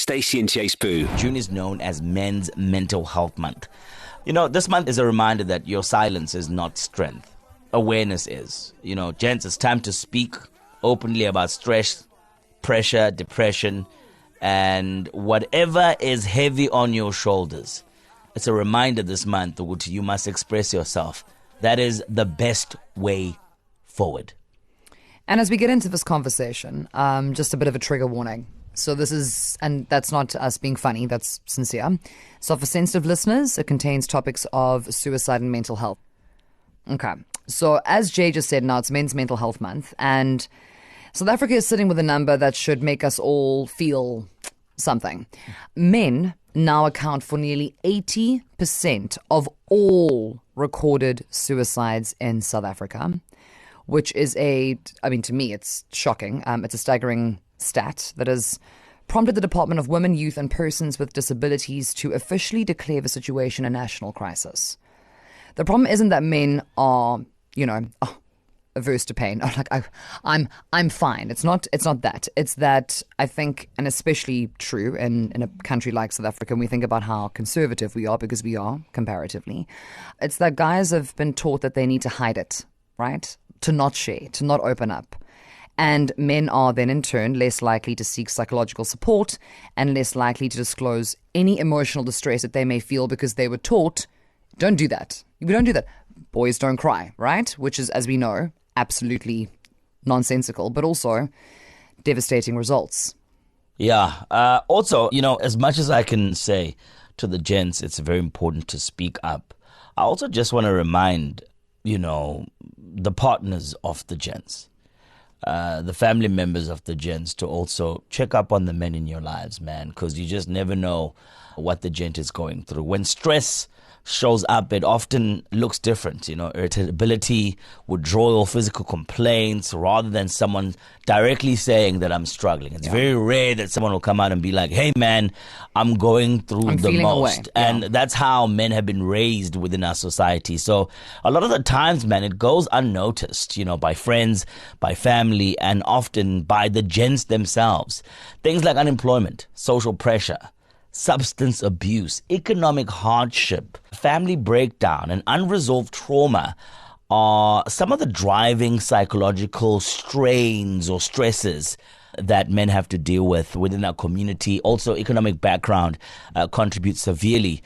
Stacey and J Sbu. June is known as Men's Mental Health Month. You know, this month is a reminder that your silence is not strength. Awareness is. You know, gents, it's time to speak openly about stress, pressure, depression, and whatever is heavy on your shoulders. It's a reminder this month that you must express yourself. That is the best way forward. And as we get into this conversation, just a bit of a trigger warning. So this is, and that's not us being funny, that's sincere. So for sensitive listeners, it contains topics of suicide and mental health. Okay. So as Jay just said, now it's Men's Mental Health Month, and South Africa is sitting with a number that should make us all feel something. Men now account for nearly 80% of all recorded suicides in South Africa, which is to me, it's shocking. It's a staggering stat that has prompted the Department of Women, Youth and Persons with Disabilities to officially declare the situation a national crisis. The problem isn't that men are, averse to pain. I'm fine. It's not that. It's that I think, and especially true in a country like South Africa, when we think about how conservative we are, because we are comparatively, it's that guys have been taught that they need to hide it, right? To not share, to not open up. And men are then in turn less likely to seek psychological support and less likely to disclose any emotional distress that they may feel because they were taught, don't do that. We don't do that. Boys don't cry, right? Which is, as we know, absolutely nonsensical, but also devastating results. Yeah. Also, as much as I can say to the gents, it's very important to speak up. I also just want to remind, the partners of the gents, the family members of the gents, to also check up on the men in your lives, man, because you just never know what the gent is going through. When stress shows up, it often looks different, irritability, withdrawal, physical complaints, rather than someone directly saying that I'm struggling. It's very rare that someone will come out and be like, hey man, I'm going through the most. And that's how men have been raised within our society. So a lot of the times, man, it goes unnoticed, by friends, by family, and often by the gents themselves. Things like unemployment, social pressure, substance abuse, economic hardship, family breakdown, and unresolved trauma are some of the driving psychological strains or stresses that men have to deal with within our community. Also, economic background contributes severely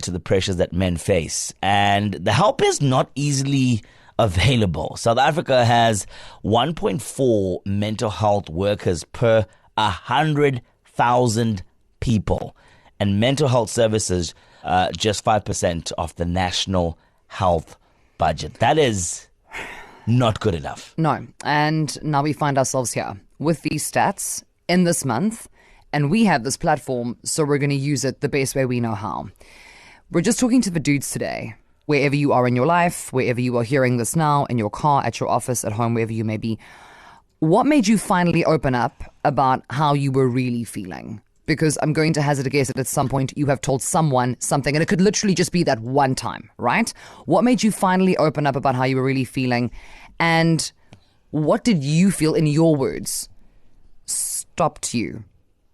to the pressures that men face. And the help is not easily available. South Africa has 1.4 mental health workers per 100,000 people. And mental health services, just 5% of the national health budget. That is not good enough. No. And now we find ourselves here with these stats in this month. And we have this platform, so we're going to use it the best way we know how. We're just talking to the dudes today. Wherever you are in your life, wherever you are hearing this now, in your car, at your office, at home, wherever you may be. What made you finally open up about how you were really feeling? Because I'm going to hazard a guess that at some point you have told someone something, and it could literally just be that one time, right? What made you finally open up about how you were really feeling? And what did you feel, in your words, stopped you,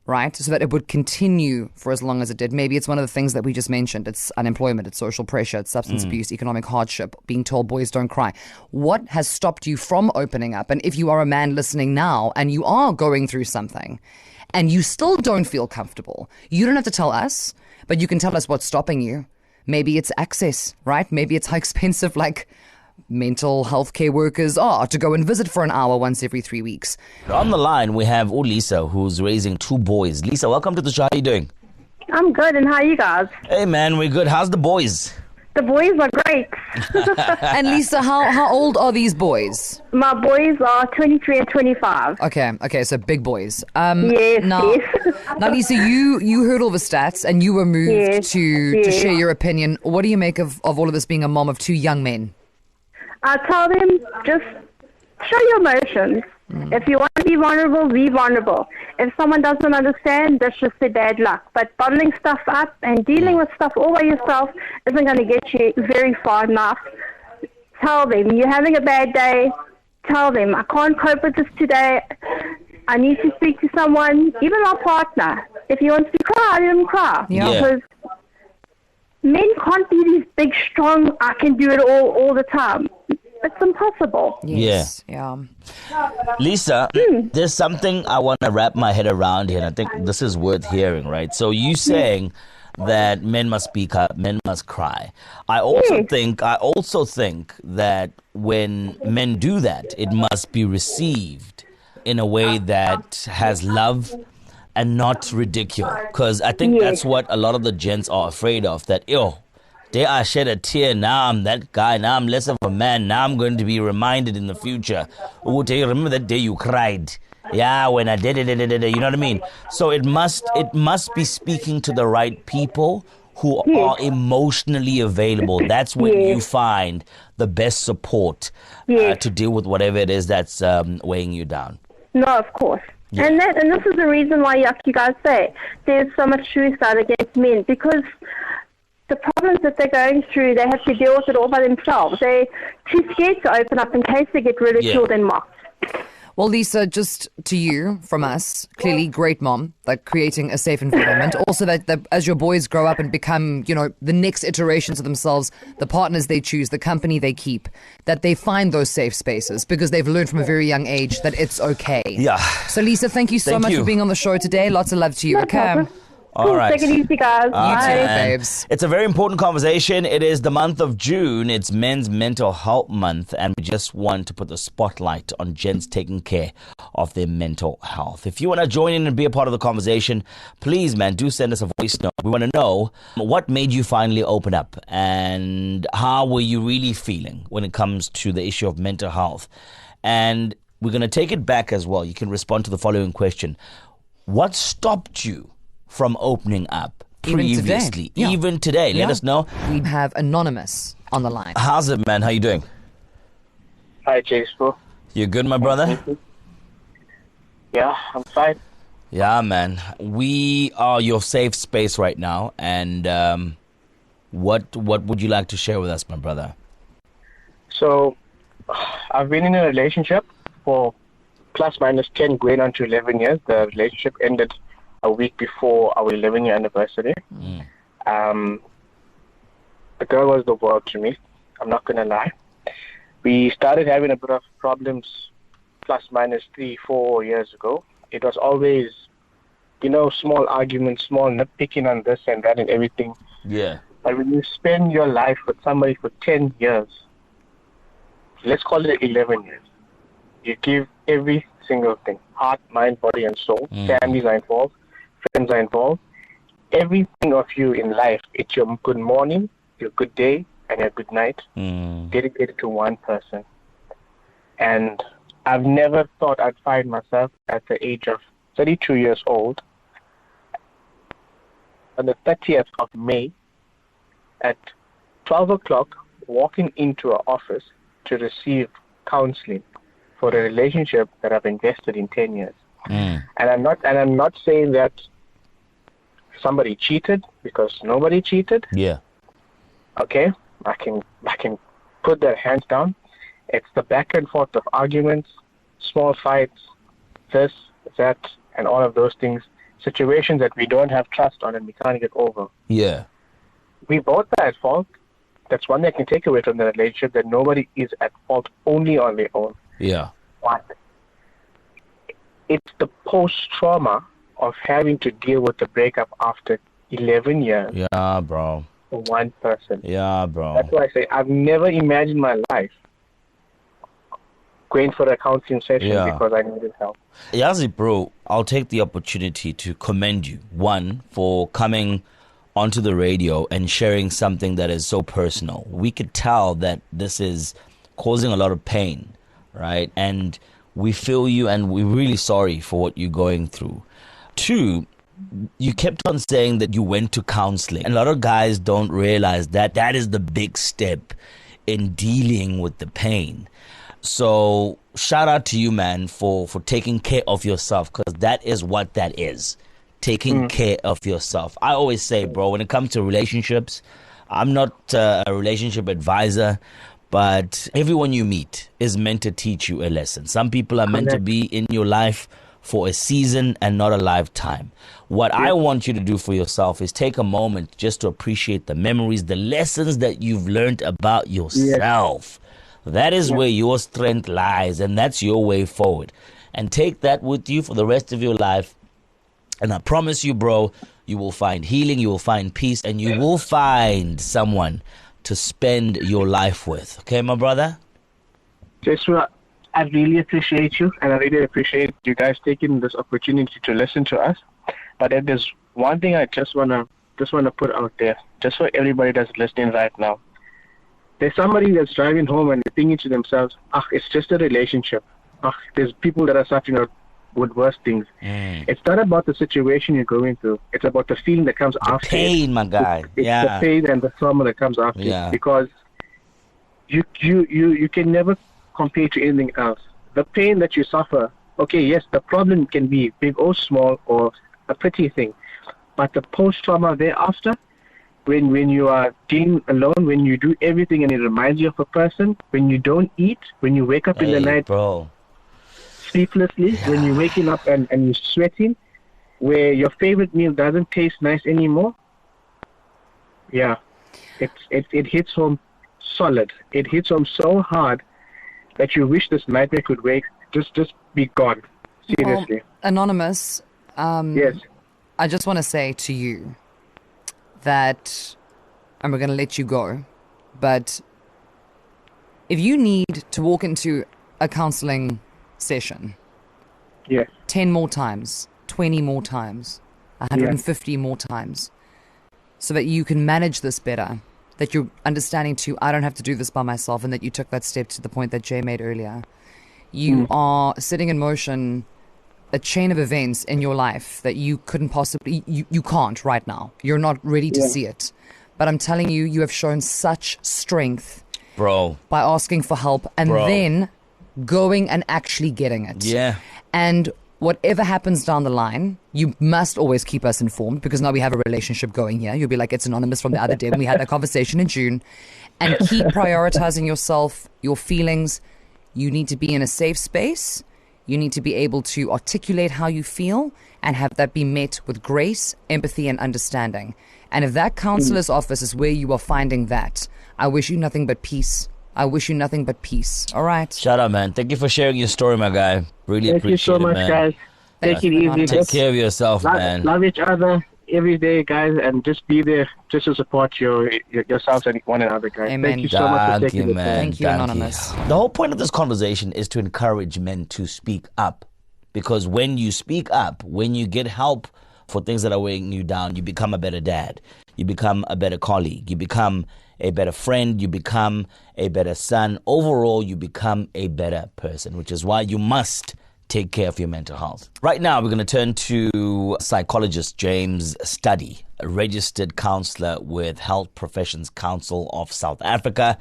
right? So that it would continue for as long as it did. Maybe it's one of the things that we just mentioned. It's unemployment, it's social pressure, it's substance abuse, economic hardship, being told boys don't cry. What has stopped you from opening up? And if you are a man listening now and you are going through something, and you still don't feel comfortable, you don't have to tell us, but you can tell us what's stopping you. Maybe it's access, right? Maybe it's how expensive mental health care workers are to go and visit for an hour once every 3 weeks. On the line, we have Lisa, who's raising 2 boys. Lisa, welcome to the show. How are you doing? I'm good, and how are you guys? Hey man, we're good. How's the boys? The boys are great. And Lisa, how old are these boys? My boys are 23 and 25. Okay, so big boys. Yes. Now, Lisa, you heard all the stats and you were moved to share your opinion. What do you make of all of this, being a mom of 2 young men? I tell them, just show your emotions. If you want to be vulnerable, be vulnerable. If someone doesn't understand, that's just their bad luck. But bottling stuff up and dealing with stuff all by yourself isn't going to get you very far enough. Tell them, you're having a bad day. Tell them, I can't cope with this today. I need to speak to someone, even my partner. If he wants to cry, let him cry. Yeah. Because men can't be these big, strong, I can do it all the time. It's impossible. Yes. Yeah. Lisa, there's something I want to wrap my head around here, and I think this is worth hearing, right? So you saying that men must speak up, men must cry. I also think that when men do that, it must be received in a way that has love and not ridicule. Because I think that's what a lot of the gents are afraid of, that, they are shed a tear, now I'm that guy, now I'm less of a man, now I'm going to be reminded in the future. Oh, do you remember that day you cried? Yeah, when I did it, you know what I mean? So it must be speaking to the right people who are emotionally available. That's when you find the best support to deal with whatever it is that's weighing you down. No, of course. Yeah. And this is the reason why, like you guys say, there's so much suicide against men, because the problems that they're going through, they have to deal with it all by themselves. They're too scared to open up in case they get ridiculed and mocked. Well, Lisa, just to you from us, clearly great mom, like creating a safe environment. Also that as your boys grow up and become, the next iterations of themselves, the partners they choose, the company they keep, that they find those safe spaces because they've learned from a very young age that it's okay. Yeah. So, Lisa, thank you so much for being on the show today. Lots of love to you, okay? All right. Take it easy, guys. Bye. Babes. It's a very important conversation. It is the month of June. It's Men's Mental Health Month, and we just want to put the spotlight on gents taking care of their mental health. If you want to join in and be a part of the conversation, please, man, do send us a voice note. We want to know what made you finally open up and how were you really feeling when it comes to the issue of mental health. And we're going to take it back as well. You can respond to the following question. What stopped you from opening up previously, even today? Let us know. We have Anonymous on the line. How's it, man? How you doing? Hi, J Sbu. You good, my brother? Yeah, I'm fine. Yeah, man. We are your safe space right now. And what would you like to share with us, my brother? So, I've been in a relationship for plus minus 10 going on to 11 years. The relationship ended a week before our 11-year anniversary. The girl was the world to me. I'm not going to lie. We started having a bit of problems plus minus 3-4 years ago. It was always, small arguments, small nitpicking on this and that and everything. Yeah. But when you spend your life with somebody for 10 years, let's call it 11 years, you give every single thing, heart, mind, body, and soul. Families are involved. Friends are involved. Everything of you in life, it's your good morning, your good day, and your good night, dedicated to one person. And I've never thought I'd find myself at the age of 32 years old on the 30th of May at 12 o'clock walking into an office to receive counseling for a relationship that I've invested in 10 years. And I'm not saying that somebody cheated, because nobody cheated. Yeah. Okay? I can put their hands down. It's the back and forth of arguments, small fights, this, that, and all of those things. Situations that we don't have trust on and we can't get over. Yeah. We both are at fault. That's one thing I can take away from the relationship, that nobody is at fault only on their own. Yeah. But it's the post-trauma of having to deal with the breakup after 11 years. Yeah, bro. For one person. Yeah, bro. That's why I say I've never imagined my life going for a counseling session because I needed help. Yazi, bro, I'll take the opportunity to commend you, one, for coming onto the radio and sharing something that is so personal. We could tell that this is causing a lot of pain, right? And we feel you and we're really sorry for what you're going through. Two, you kept on saying that you went to counseling. And a lot of guys don't realize that that is the big step in dealing with the pain. So shout out to you, man, for taking care of yourself, because that is what that is, taking care of yourself. I always say, bro, when it comes to relationships, I'm not a relationship advisor, but everyone you meet is meant to teach you a lesson. Some people are meant to be in your life for a season and not a lifetime. What I want you to do for yourself is take a moment just to appreciate the memories, the lessons that you've learned about yourself. That is where your strength lies, and that's your way forward. And take that with you for the rest of your life. And I promise you, bro, you will find healing, you will find peace, and you will find someone to spend your life with. Okay, my brother? Joshua, I really appreciate you, and I really appreciate you guys taking this opportunity to listen to us. But then there's one thing I just wanna put out there, just for everybody that's listening right now. There's somebody that's driving home and they're thinking to themselves, it's just a relationship. There's people that are suffering with worse things. It's not about the situation you're going through. It's about the feeling that comes after. Pain, my guy. It's the pain and the trauma that comes after. Yeah. Because you can never compare to anything else. The pain that you suffer, okay, yes, the problem can be big or small or a petty thing, but the post-trauma thereafter, when you are dealing alone, when you do everything and it reminds you of a person, when you don't eat, when you wake up in the night sleeplessly, when you're waking up and you're sweating, where your favorite meal doesn't taste nice anymore, it hits home solid. It hits home so hard that you wish this nightmare could just be gone. Seriously. Well, Anonymous, yes. I just want to say to you that, and we're going to let you go, but if you need to walk into a counseling session 10 more times, 20 more times, 150 more times, so that you can manage this better, that you're understanding too, I don't have to do this by myself, and that you took that step to the point that Jay made earlier. You are setting in motion a chain of events in your life that you couldn't possibly, you can't right now. You're not ready to see it. But I'm telling you, you have shown such strength, bro, by asking for help and then going and actually getting it. Yeah. And whatever happens down the line, you must always keep us informed, because now we have a relationship going here. You'll be like, it's Anonymous from the other day when we had that conversation in June. And keep prioritizing yourself, your feelings. You need to be in a safe space. You need to be able to articulate how you feel and have that be met with grace, empathy, and understanding. And if that counselor's office is where you are finding that, I wish you nothing but peace. I wish you nothing but peace. All right? Shout out, man. Thank you for sharing your story, my guy. Really appreciate it, man. Thank you so much, guys. Take it easy. Take care of yourself, man. Love each other every day, guys, and just be there just to support yourselves and one another, guys. Amen. Thank you so much for taking the time. Thank you, Anonymous. The whole point of this conversation is to encourage men to speak up, because when you speak up, when you get help for things that are weighing you down, you become a better dad, you become a better colleague, you become a better friend, you become a better son. Overall, you become a better person, which is why you must take care of your mental health. Right now, we're going to turn to psychologist James Sturdee, a registered counsellor with Health Professions Council of South Africa,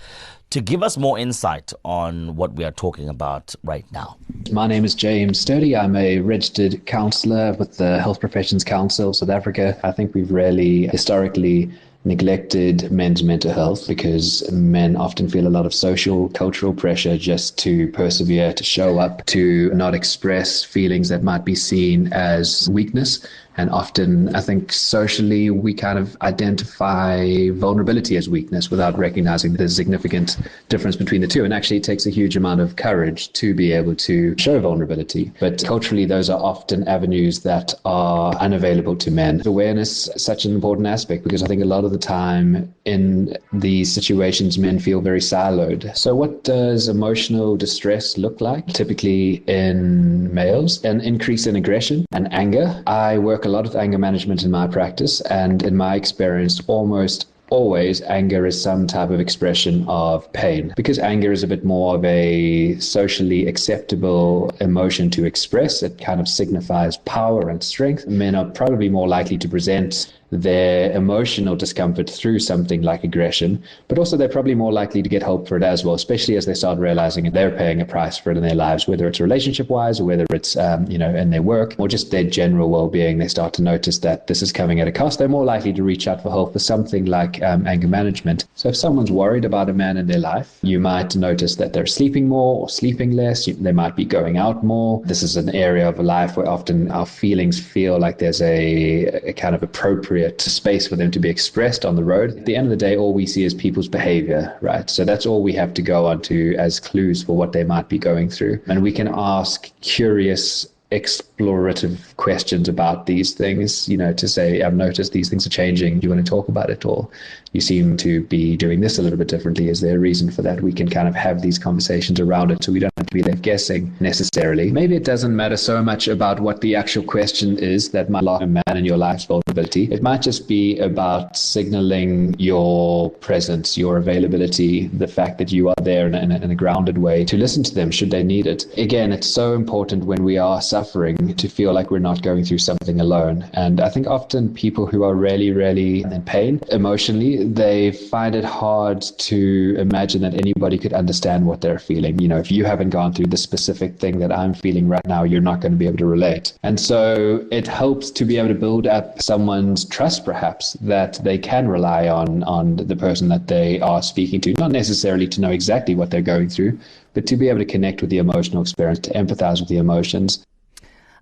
to give us more insight on what we are talking about right now. My name is James Sturdee. I'm a registered counsellor with the Health Professions Council of South Africa. I think we've really historically neglected men's mental health because men often feel a lot of social, cultural pressure just to persevere, to show up, to not express feelings that might be seen as weakness. And often, I think socially, we kind of identify vulnerability as weakness without recognizing the significant difference between the two. And actually, it takes a huge amount of courage to be able to show vulnerability. But culturally, those are often avenues that are unavailable to men. Awareness is such an important aspect, because I think a lot of the time in these situations, men feel very siloed. So what does emotional distress look like? Typically in males, an increase in aggression and anger. I work a lot with anger management in my practice, and in my experience, almost always anger is some type of expression of pain, because anger is a bit more of a socially acceptable emotion to express. It kind of signifies power and strength. Men are probably more likely to present their emotional discomfort through something like aggression, but also they're probably more likely to get help for it as well, especially as they start realizing they're paying a price for it in their lives, whether it's relationship-wise or whether it's, in their work or just their general well-being. They start to notice that this is coming at a cost. They're more likely to reach out for help for something like anger management. So if someone's worried about a man in their life, you might notice that they're sleeping more or sleeping less. They might be going out more. This is an area of life where often our feelings feel like there's a kind of appropriate space for them to be expressed on the road. At the end of the day, all we see is people's behavior, right? So that's all we have to go on to as clues for what they might be going through. And we can ask curious, explorative questions about these things, to say, I've noticed these things are changing. Do you want to talk about it? Or you seem to be doing this a little bit differently. Is there a reason for that? We can kind of have these conversations around it so we don't have to be left guessing necessarily. Maybe it doesn't matter so much about what the actual question is that might lock a man in your life's vulnerability. It might just be about signaling your presence, your availability, the fact that you are there in a grounded way to listen to them should they need it. Again, it's so important when we are suffering to feel like we're not going through something alone. And I think often people who are really, really in pain emotionally, they find it hard to imagine that anybody could understand what they're feeling. If you haven't gone through the specific thing that I'm feeling right now, you're not going to be able to relate. And so it helps to be able to build up someone's trust, perhaps, that they can rely on the person that they are speaking to, not necessarily to know exactly what they're going through, but to be able to connect with the emotional experience, to empathize with the emotions.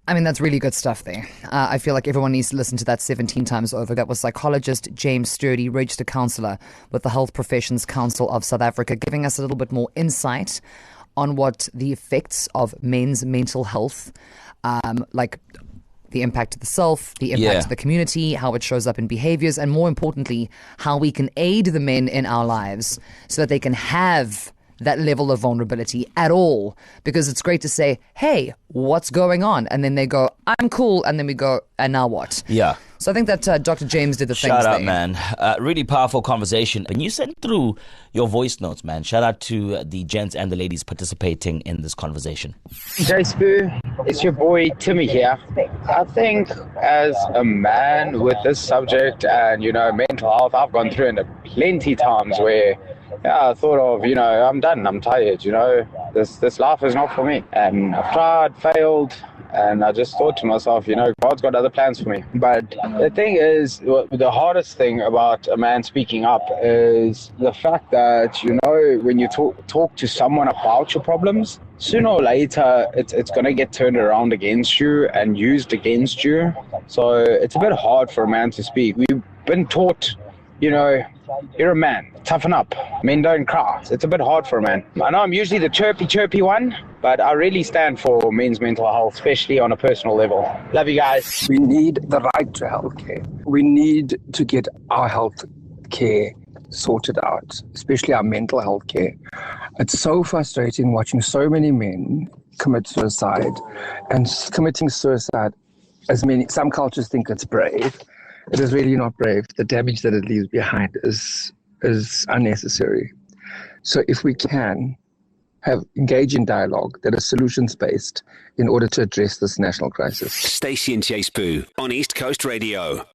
I mean, that's really good stuff there. I feel like everyone needs to listen to that 17 times over. That was psychologist James Sturdee, registered counsellor with the Health Professions Council of South Africa, giving us a little bit more insight on what the effects of men's mental health, like the impact to the self, the impact to the community, how it shows up in behaviors, and more importantly, how we can aid the men in our lives so that they can have that level of vulnerability at all. Because it's great to say, hey, what's going on? And then they go, I'm cool. And then we go, and now what? Yeah. So I think that Dr. James did the things Shout out, there. man. Really powerful conversation. And you sent through your voice notes, man. Shout out to the gents and the ladies participating in this conversation. J Sbu, it's your boy Timmy here. I think as a man with this subject and, mental health, I've gone through it plenty times where I thought of, I'm done, I'm tired, this life is not for me. And I've tried, failed, and I just thought to myself, God's got other plans for me. But the thing is, the hardest thing about a man speaking up is the fact that, when you talk to someone about your problems, sooner or later, it's going to get turned around against you and used against you. So it's a bit hard for a man to speak. We've been taught, you're a man, toughen up, men don't cry. It's a bit hard for a man. I know I'm usually the chirpy one, but I really stand for men's mental health, especially on a personal level. Love you guys. We need the right to healthcare. We need to get our health care sorted out, especially our mental health care. It's so frustrating watching so many men commit suicide, and committing suicide, some cultures think it's brave. It is really not brave. The damage that it leaves behind is unnecessary. So if we can engage in dialogue that is solutions-based in order to address this national crisis. Stacey and J Sbu on East Coast Radio.